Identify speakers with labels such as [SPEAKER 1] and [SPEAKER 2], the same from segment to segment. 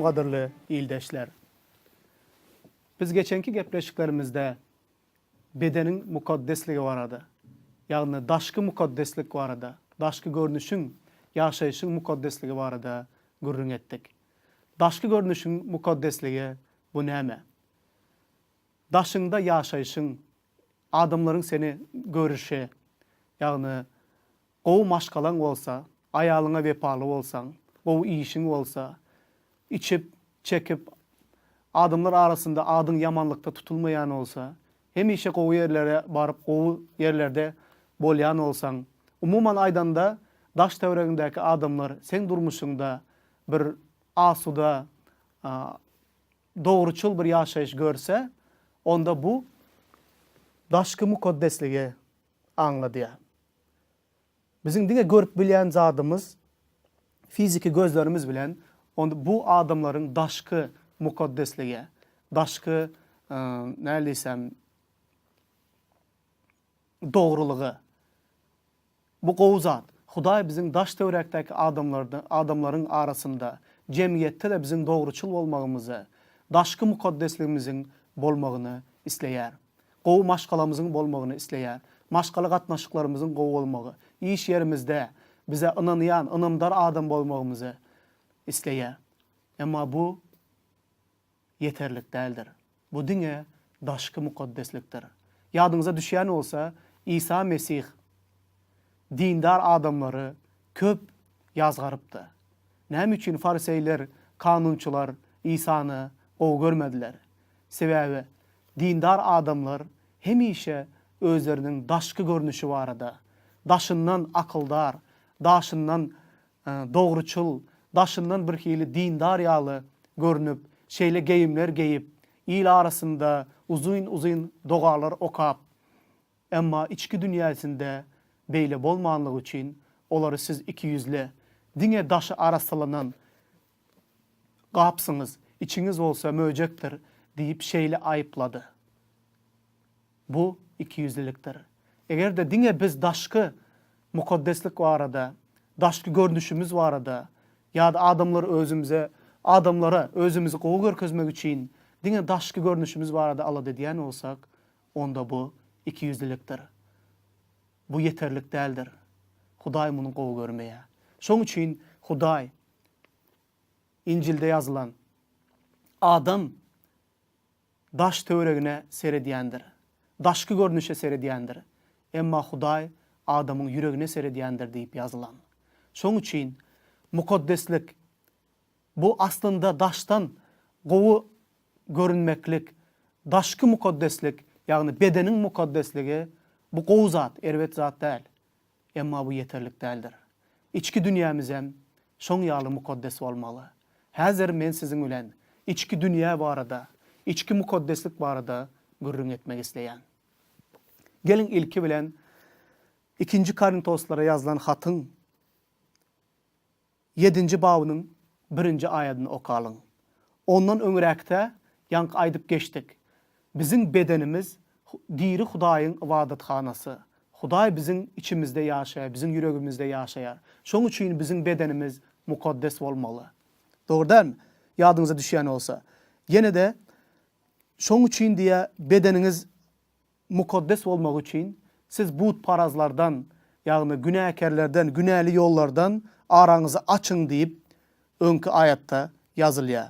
[SPEAKER 1] kadırlı ildeşler. Biz geçenki gepleşiklerimizde bedenin mukaddesliği vardı. Yani daşkı mukaddeslik vardı. Daşkı görünüşün, yaşayışın mukaddesliği vardı. Gürrün ettik. Daşkı görünüşün mukaddesliği bu neme? Daşında yaşayışın, adamların seni görüşü, yani qoğu maşkalan olsa, ayalına vepalı olsan, qoğu işin olsa, içip, çekip, adamlar arasında adın yamanlıkta tutulmayan olsa, hem işe qoğu yerlere barıp qoğu yerlerde bolyan olsan, umuman aydanda daş devregindeki adamlar sen durmuşunda bir asuda, doğruçul bir yaşayış görse, onda bu daşkı mukaddesliği anladı ya. Bizim dine görüp bilen zadımız, fiziki gözlerimiz bilen, onda bu adamların daşkı mukaddesliği, daşkı neredeysem doğruluğu. Bu qoğu zat. Huday bizim daş devrekteki adamların arasında, cemiyette de bizim doğruçul olmağımızı, daşkı mukaddesliğimizin bolmağını isleyer. Qoğu maşkalamızın bolmağını isleyer. Maşkalı katnaşıklarımızın qoğu olmağı. İş yerimizde bize inanayan, inamdar adam bolmağımızı isleyer. Ama bu yeterlik değildir. Bu dine daşkı mukaddesliktir. Yadınıza düşen olsa İsa Mesih dindar adamları köp yazgarıptı. Näme üçin fariseyler, kanunçular İsa'nı qoğu görmediler? Sebebi dindar adamlar hemişe özlerinin daşkı görünüşü vardı. Daşından akıldar, daşından doğruçul, daşından bir hili dindar yalı görünüp, şeyle geyimler geyip, il arasında uzun dogalar okap. Ama içki dünyasında beyle bolmanlığı için onları siz iki yüzlü, dine daşı arasalanan kapsınız, içiniz olsa möcektir deyip şeyle ayıpladı. Bu iki yüzlülüktür. Eğer de dine biz daşkı mukaddeslik varada, daşkı görünüşümüz varada, ya da adamlara özümüzü qoğu görkezmek için dine daşkı görünüşümüz varada Allah diyen olsak, onda bu iki yüzlülüktür. Bu yeterlik değildir. Huday bunu qoğu görmeye. Şoň üçin Huday İncil'de yazılan adam daş töweregine serediyendir. Daşkı görünüşe serediyendir. Emma Huday adamın yüregine serediyendir deyip yazılan. Şoň üçin mukaddeslik bu aslında daştan qoğu görünmeklik, daşkı mukaddeslik, yani bedenin mukaddesliği bu qoğu zat, ervet zat değil. Emma bu yeterlik değildir. İçki dünyamız hem şoň ýaly mukaddes olmalı. Häzir men sizin bilen içki dünya barada, içki mukaddeslik barada gürrüň etmek isleýän. Gelin ilki bilen 2. Korintoslara yazılan hatın 7. babynyň 1. aýatyny okalyň. Ondan öňräkde ýanky aýdyp geçdik. Bizim bedenimiz diri Hudaýyň ibadathanasy. Hudaý bizim içimizde yaşayar, bizim yüregimizde yaşayar. Şoň üçin bizim bedenimiz mukaddes bolmaly. Doğru değil mi? Yadınıza düşen olsa. Yine de şoň üçin diye bedeniniz mukaddes olmak için siz bu parazlardan, yani günahkerlerden, günahly yollardan aranızı açın deyip önkü ayatta yazılýar.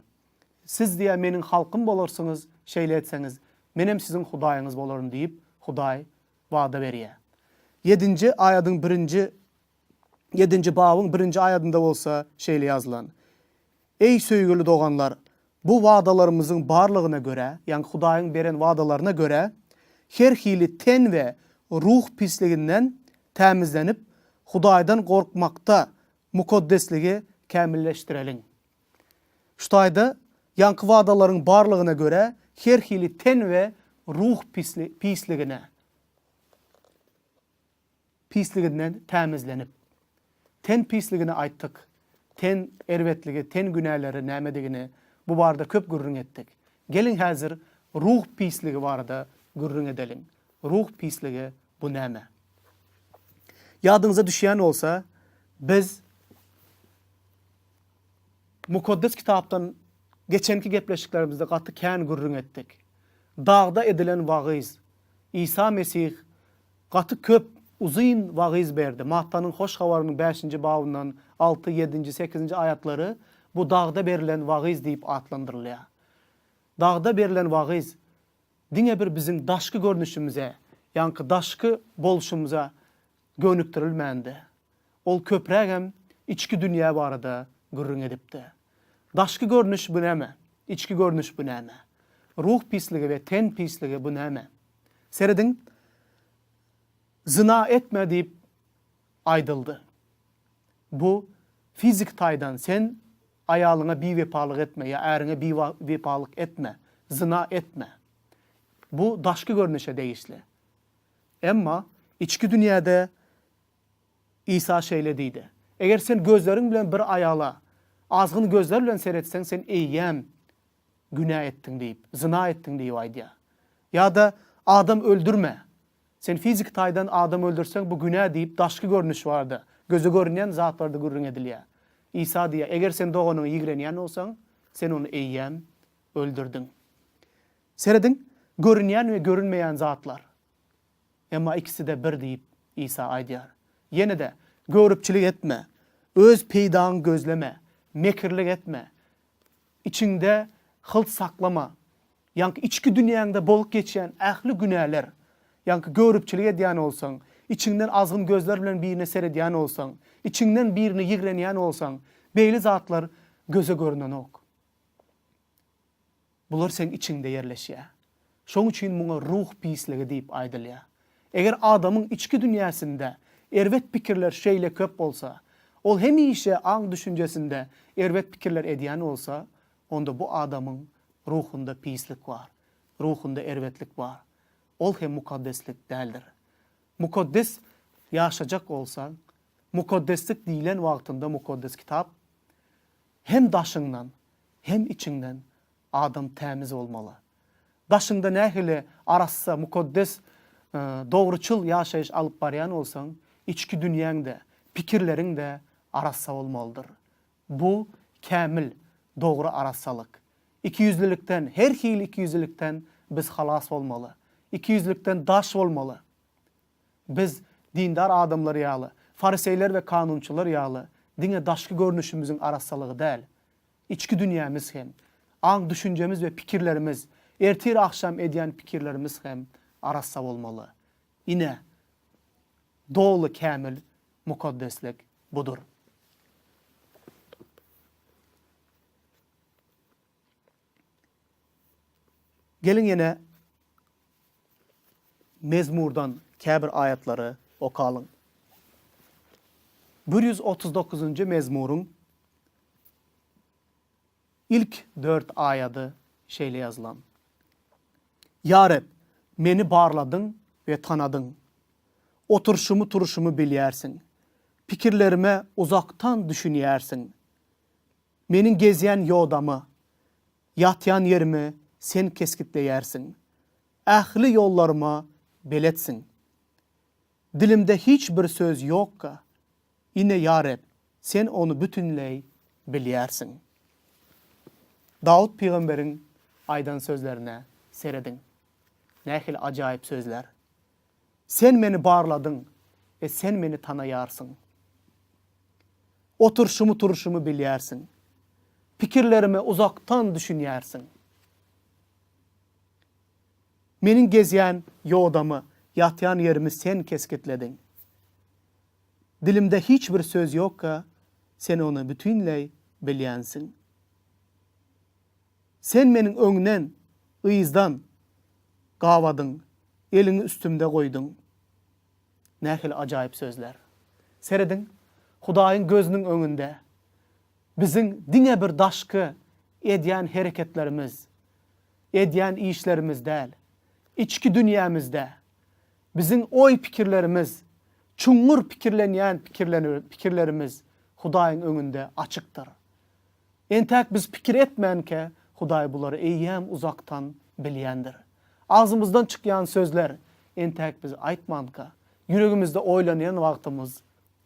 [SPEAKER 1] Siz diye menin halkım bolarsyňyz, şeýle etseniz, menem sizin Hudaýyňyz bolarym deyip Hudaý wada berýär. 7. aýatyň 7. babyň 1. aýatynda bolsa şeýle yazılan. Ey söýgüli doganlar, bu wadalarymyzyň barlygyna göre, ýani Hudaýyň beren wadalarına göre, her hili ten we ruh pisliginden temizlenip Hudaýdan gorkmakta mukaddesliği kämilleşdirelim. Şutaýda ýanky wadaların barlygyna göre her hili ten we ruh pisliginden temizlenip, ten pisligini aýtdyk, ten erwetligi, ten günäleri nämedigini bu barada köp gürrüň etdik. Gelin häzir ruh pisligi barada gürrüň edelim. Ruh pisligi bu näme? Ýadynıza düşýän olsa, biz mukaddes kitaptan geçenki gepleşiklerimizde gatı kän gurrun etdik. Dağda edilen vagiz, İsa Mesih gatı köp uzun vagiz berdi. Matta'nın hoş havarının 5. babından 6, 7, 8. ayatları bu dağda berilen vagiz deyip adlandırılıyor. Dağda berilen vagiz diňe bir bizim daşky görnüşümüze, yankı daşky bolşumuza gönükdirilmendi. Ol köprek hem içki dünya barada gurrun edipdi. Daşky görnüş bu näme? İçki görnüş bu näme? Ruh pisligi ve ten pisligi bu näme? Seredin zina etme deyip aydıldı. Bu fizik taydan sen ayalına bir vepalık etme ya erine bir vepalık etme. Zina etme. Bu daşky görnüşe değişli. Emma içki dünyada İsa şeýle diýdi. Eger sen gözlerin bilen bir ayala, azgın gözler bilen seyretsen sen eýýäm günah ettin deyip, zina ettin diýip aýdýar. Ya da adam öldürme. Sen fizik taydan adam öldürsen bu günah deyip daşky görnüş vardı. Gözü görünýän zatlarda gurrun edilýär. İsa diýär, eger sen doganyň ýigrenýän bolsaň, sen onu eýýäm öldürdün. Seredin görünýän we görünmeýän zatlar. Emma ikisi de bir diýip İsa aýdýar. Yine de görüpçilik etme, öz peýdaňy gözleme, mekirlik etme, içinde hılt saklama, yankı içki dünýäňde bolup geçen ähli günäler, yankı görüpçilik edýän olsaň, içinden azgın gözler bilen birine seredýän olsaň, içinden birini ýigrenýän olsaň, beýli zatlar göze görünen ok. Bular sen içinde yerleşýär. Şoň üçin muňa ruh pisligi diýip aýdylýar. Eger adamın içki dünyasında ervet pikirler şeyle köp olsa, ol hemişe aň düşünjesinde ervet pikirler edýän olsa, onda bu adamın ruhunda pislik var, ruhunda ervetlik var. Ol hem mukaddeslik däldir. Mukaddes yaşajak olsa, mukaddeslik diýilen wagtynda mukaddes kitap hem daşyňdan hem içinden adam tämiz bolmaly. Daşyňda nähili arassa mukaddes doğruçul yaşayış alıp baryan olsan, içki dünýäňde, pikirleriňde arassa bolmalydyr. Bu kämil, doğru arassalyk. İkiyüzlülükden, her hili ikiyüzlülükden biz halas bolmaly. İkiyüzlülükden daş bolmaly. Biz dindar adamlar ýaly, fariseyler ve kanunçular ýaly diňe daşky görnüşümüzün arassalygy däl. İçki dünýämiz hem, aň düşünjemiz ve pikirlerimiz, ertir akşam edýän pikirlerimiz hem arassa bolmaly. Ine dolu kämil mukaddeslik budur. Gelin yine mezmurdan käbir aýatlary okalyň. 139. mezmurun ilk 4 aýady şeýle ýazylan. Ya Rab, meni barladın ve tanadın. Oturuşumu turuşumu bilýärsiň. Pikirlerime uzaktan düşünýärsiň. Menin gezýän ýodamy, ýatýan yerimi sen keskitleýärsiň. Ähli yollarıma beletsin. Dilimde hiç bir söz yokka. Yine ya Rab, sen onu bütünley bilýärsiň. Davud peygamberin aydan sözlerine seredin. Nähil ajaýyp sözler. Sen meni barladın ve sen meni tanaýarsın. Oturuşumu turuşumu bilýärsiň. Pikirlerimi uzaktan düşünýärsiň. Menin gezýän ýodamy, ýatýan yerimi sen keskitledin. Dilimde hiç bir söz yokka, sen onu bütünley bilýänsiň. Sen menin öňden, ýyzdan gawadın, elini üstümde koydun. Nähil ajaýyp sözler. Seredin, Hudaýyň gözüniň öňünde biziň diňe bir daşky edýän hereketlerimiz, edýän işlerimiz däl. İçki dünýämizde biziň oy pikirlerimiz, çuňur pikirlenýän pikirlerimiz Hudaýyň öňünde açykdyr. Entäk biz pikir etmänke Hudaý bulary eýýäm uzaktan bilýändir. Ağzımızdan çıkýan sözler entäk biz aýtmanka, yüregimizde oýlanýan wagtymyz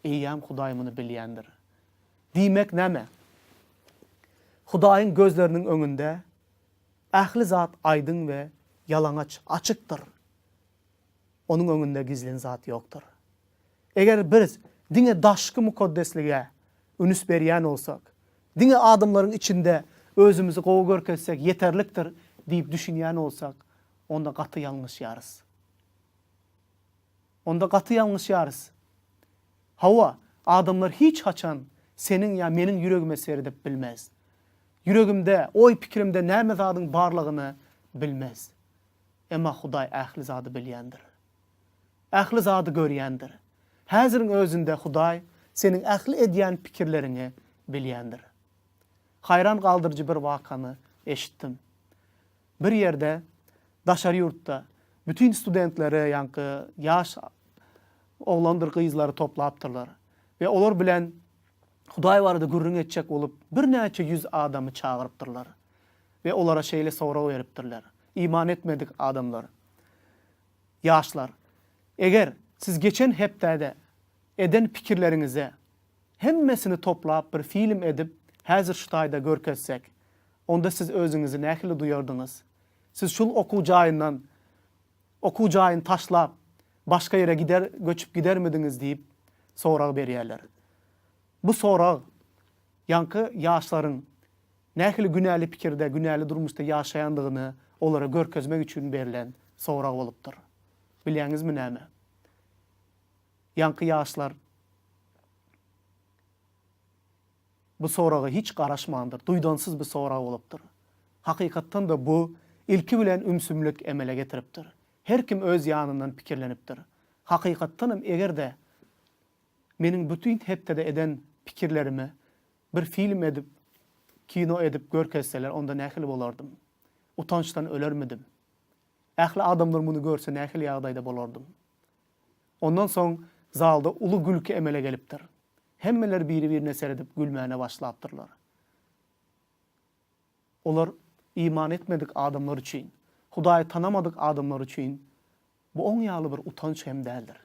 [SPEAKER 1] eýýäm Hudaý muny bilýändir. Diýmek näme? Hudaýyň gözleriniň öňünde ähli zat aýdyň we ýalanaç açykdyr. Onuň öňünde gizlen zat ýokdur. Eger biz diňe daşky mukaddeslige ünüs berýän bolsak, diňe adamlaryň içinde özümüzi gowy görkezsek ýeterlikdir diýip düşünýän bolsak, onda gaty ýalňyş ýarys. Onda gaty ýalňyş ýarys. Hawa, adamlar hiç haçan senin ya meniň yüregime seredip bilmez. Yüregimde, oy pikirimde näme zadyň barlygyny bilmez. Emma Hudaý ähli zady bilýändir. Ähli zady görýändir. Häziriň özünde Hudaý senin ähli edýän pikirlerini bilýändir. Hayran galdyrjy bir wakany eşitdim. Bir ýerde daşary ýurtda bütün studentleri ýa-ni ýaş oglandyr gyzlary toplapdyrlar we olar bilen Hudaý barada gürrüň etjek bolup bir näçe yüz adamy çağırypdyrlar we olara şeýle sorak beripdirler. İman etmedik adamlar. Ýaşlar, eger siz geçen hepdäde eden pikirlerinize hemmesini toplap bir film edip häzir şu taýda görkezsek, onda siz özüňizi nähili duýardyňyz? Siz şul okuw jaýyny taşlap başga ýere göçüp gidermidiňiz diýip sorak berýärler. Bu sorak ýa-ni ýaşlaryň nähili günäli pikirde, günäli durmuşda ýaşaýandygyny olara görkezmek üçin berilen sorak bolupdyr. Bilýäňizmi näme? Ýa-ni ýaşlar bu soragy hiç garaşmandyr, duýdansız bir sorak bolupdyr. Hakykatdan da bu ilki bilen ümsümlük emele getiripdir. Her kim öz ýanyndan pikirlenipdir. Hakykatdanam egerde meniň bütün hepde eden pikirlerimi bir film edip, kino edip görkezseler, onda nähili bolardym? Utançdan ölermidim? Ähli adamlar bunu görse nähili ýagdaýda bolardym? Ondan soň zalda ulu gülki emele gelipdir. Hemmeler biri-birine seredip gülmäne başlapdyrlar. Olar iman etmedik adamlar üçin, Hudaýy tanamadyk adamlar üçin bu oň ýaly bir utanç hem däldir.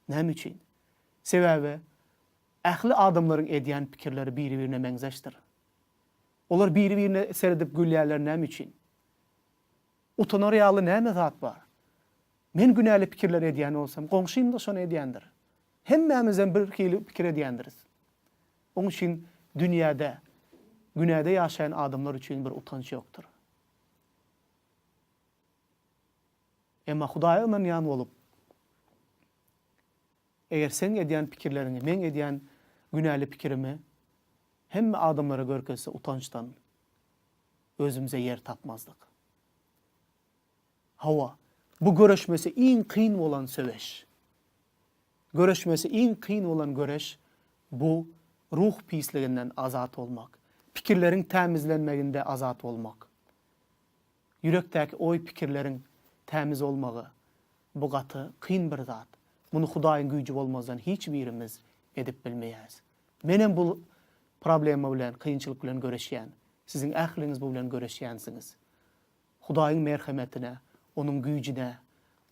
[SPEAKER 1] Näme üçin? Sebäbi ähli adamlaryň edýän pikirleri biri-birine meňzeşdir. Olar biri-birine seredip gülýärler näme üçin? Utanar ýaly näme zat bar? Men günäli pikirler edýän bolsam, goňşym da şonu edýändir. Hemmämizden bir hili pikir edýändiriz. Oň üçin dünýäde, günäde ýaşaýan adamlar üçin bir utanç ýokdur. Emma Hudaýa bilen ýan bolup, eger sen edýän pikirlerini, men edýän günäli pikirimi hemme adamlara görkezse utançdan özümüze yer tapmazdyk. Hawa, bu göreşmesi iň kyn bolan söweş. Göreşmesi iň kyn bolan göreş bu ruh pisliginden azat olmak, pikirleriň tämizlenmeginde azat olmak. Yürekdäki oy pikirleriň tämiz olmagy bu gaty kyn bir zat. Bunu Hudaýyň güýji bolmazdan hiç birimiz edip bilmeýäs. Menem bu problema bilen, kynçylyk bilen göreşýän, siziň ähliňiz bu bilen göreşýänsiňiz. Hudaýyň merhametine, onuň güýjine,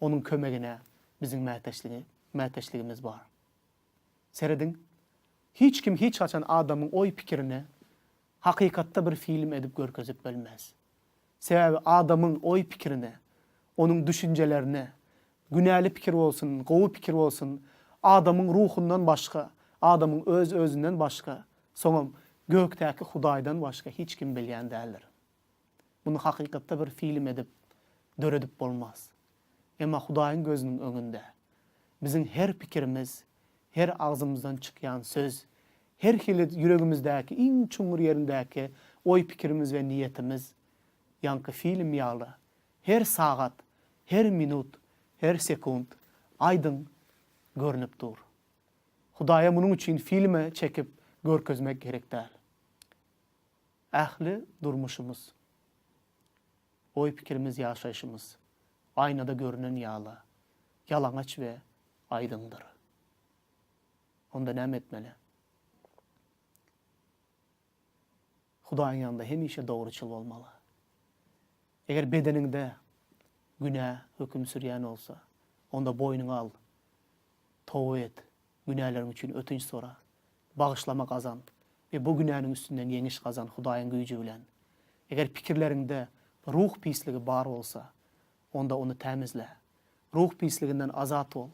[SPEAKER 1] onuň kömegine biziň mäteşligimiz bar. Seredin, hiç kim hiç haçan adamyň oy pikirini hakykatda bir film edip görkezip bilmez. Sebäbi adamyň oy pikirini, onuň düşünjelerini, günäli pikir bolsun, gowy pikir bolsun, adamyň ruhundan başga, adamyň özünden başga, soňam gökdäki Hudaýdan başga hiç kim bilýän däldir. Bunu hakykatda bir film edip döredip bolmaz. Emma Hudaýyň gözüniň öňünde biziň her pikirimiz, her ağzımızdan çykýan söz, her hili yüregimizdäki iň çuňur ýerindäki oy pikirimiz we niýetimiz ýanky film ýaly her sagat, her minut, her sekund aýdyn görnüp dur. Hudaýa munuň üçin filme çekip görkezmek gerek däl. Ähli durmuşumuz, oy pikirimiz, ýaşaýşymız aýnada görünen ýaly, ýalanaç we aýdyndyr. Onda näme etmeli? Hudaýyň ýanynda hemişe dogruçyl bolmaly. Eger bedeninde günä höküm sürýän bolsa, onda boynuňa al, towba et, günäleriň üçin ötünç sora, bagyşlama gazan, ve bu günahın üstünden yeniş kazan Hudaýyň güýji bilen. Eger pikirlerinde ruh pisligi bar bolsa, onda onu temizle. Ruh pisliginden azat ol.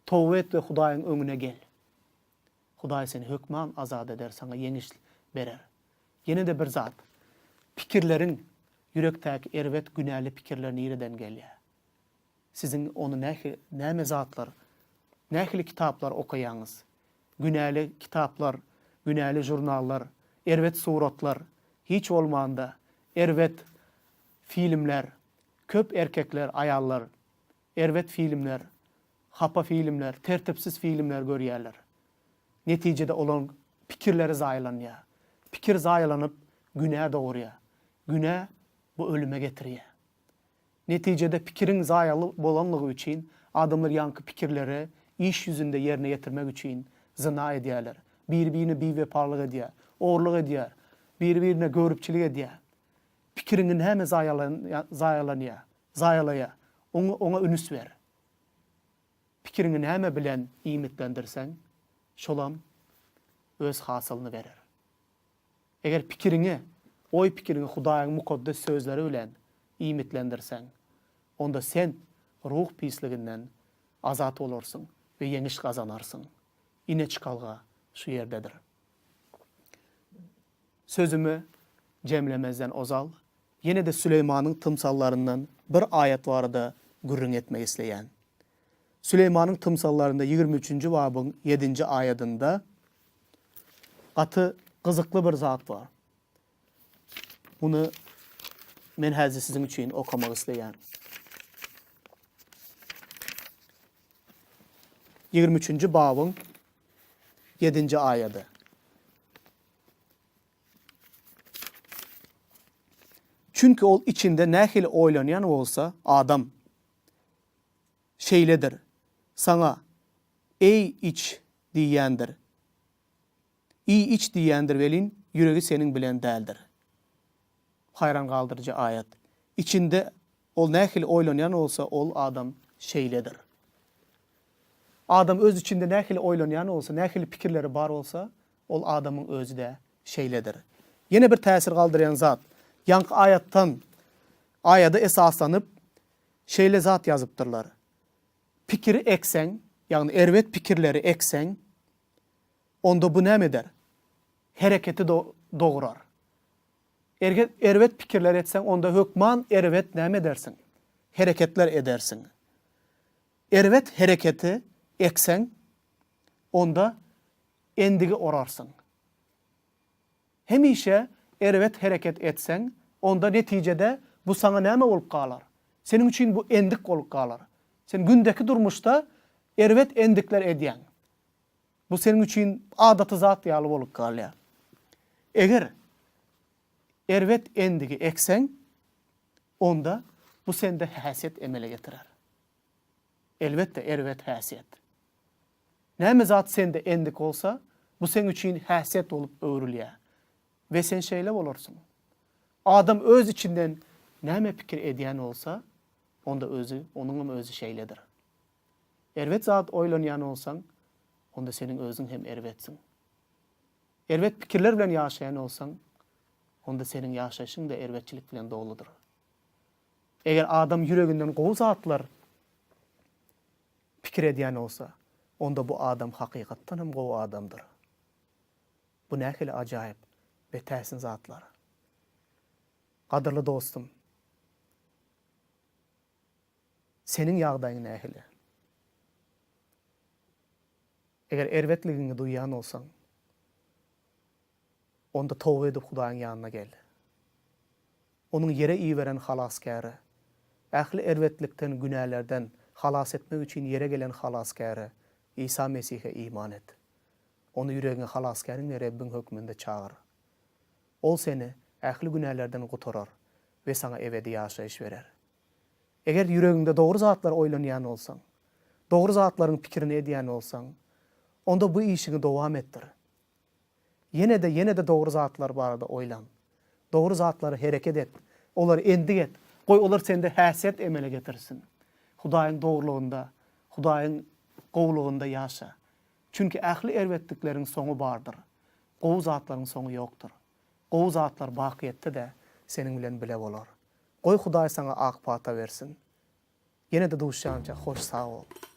[SPEAKER 1] Towbe et ve Hudaýyň öňüne gel. Hudaý seni hökman azat eder, sana yeniş berer. Yine de bir zat, pikirlerin yürektäki erwet günäli pikirler nireden gelýär? Sizin onu näme zatlar, nähili kitaplar okuyaňyz? Günäli kitaplar, günäli jurnallar, erwet suratlar, hiç olmanda erwet filmler, köp erkekler, ayallar, erwet filmler, hapa filmler, tertipsiz filmler görýärler. Neticede olan pikirleri zaýlanýar. Pikir zaýlanyp günä dogurýar. Günä bu ölüme getirýär. Neticede pikirin zaýaly bolanlygy üçin adamlar ýanky pikirleri iş yüzünde yerine getirmek üçin zina edýärler. Bir-birini biweparlyk edýär, orlyk edýär, bir-birine görüpçilik edýär. Pikirinin heme zaýalanýar, zaýalaya, ona ünüs ver. Pikirinin heme bilen iýmitlendirseň, şolam öz hasylyny berer. Eger pikirini, oy pikirini Hudaýyň mukaddes sözleri bilen iýmitlendirseň, onda sen ruh pisliginden azat olursun ve yeniş kazanarsın. Ine çıkalga şu yerdedir. Sözümü cemlemezden ozal, yine de Süleyman'ın tımsallarından bir ayet vardı gürrün etmek isleyen. Süleyman'ın tımsallarında 23. babın 7. ayetinde katı kızıklı bir zat var. Bunu men häzir sizin için okumak isleyen. 23. babın 7. ayeti. Çünkü ol içinde nähili oýlanýan bolsa adam şeyledir. Sana ey iç diýendir. İç diýendir velin ýüregi senin bilen däldir. Hayran kaldırıcı ayet. İçinde ol nähili oýlanýan bolsa ol adam şeyledir. Adam öz içinde nähili oýlanýan bolsa, nähili pikirleri bar bolsa, ol adamın özü de şeyledir. Yine bir täsir kaldıryan zat. Yank ayattan ayada esaslanıp şeyle zat yazıptırlar. Pikiri eksen, yani erwet pikirleri eksen, onda bu näme eder? Hereketi doğurar. Erwet pikirler etsen, onda hökman erwet näme edersin? Hereketler edersin. Erwet hereketi eksen, onda endigi orarsın. Hemişe erwet hareket etsen, onda neticede bu sana näme bolup galar? Senin için bu endik bolup galar. Sen gündeki durmuşta erwet endikler edýän. Bu senin için adaty zat ýaly bolup galýar. Eger erwet endigi eksen, onda bu sende häsiýet emele getirer. Elbette erwet häsiýet. Näme zat sende endik olsa, bu senin için häsiýet olup öwrülýär. Ve sen şeyle olursun. Adam öz içinden näme pikir edýän olsa, onda özü, onun özü şeyledir. Erwet zat oýlanýan olsaň, onda senin özüň hem erwetsin. Erwet pikirler bilen ýaşaýan olsaň, onda senin ýaşaşyň da erwetçilik bilen doludur. Eger adam ýüreginden gowy zatlar pikir edýän olsa, onda bu adam hakykatdan hem gowy adamdyr. Bu nähili ajaýyp ve täsin zatlar. Kadırlı dostum, senin ýagdaýyň nähili? Eger erwetligini duýan olsaň, onda towbe edip Hudaýyň ýanyna gel. Onun yere iýveren halaskary, ähli erwetlikden, günälerden halas etmek üçin yere gelen halaskary İsa Mesih'e iman et. Onu ýüregiňe halaskaryň we Rabbiň hökmünde çağır. Ol seni ähli günälerden gutarar ve sana ebedi ýaşaýyş berer. Eger ýüregiňde dogry zatlar oýlanýan bolsaň, dogry zatlaryň pikirini edýän bolsaň, onda bu işini dowam ettir. Yine de dogry zatlar barada oýlan. Dogry zatlary hereket et. Olary endik et. Goý olar sende häsiýet emele getirsin. Hudaýyň dogrulygynda, Hudaýyň gowlugynda ýaşa. Çünkü ähli erwetlikleriň soňu bardyr. Gowy zatlaryň soňy ýokdur. Gowy zatlar bakyetde de seniň bilen bile bolar. Goý Hudaý sana ak pata bersin. Ýene-de duşýança hoş sag bol.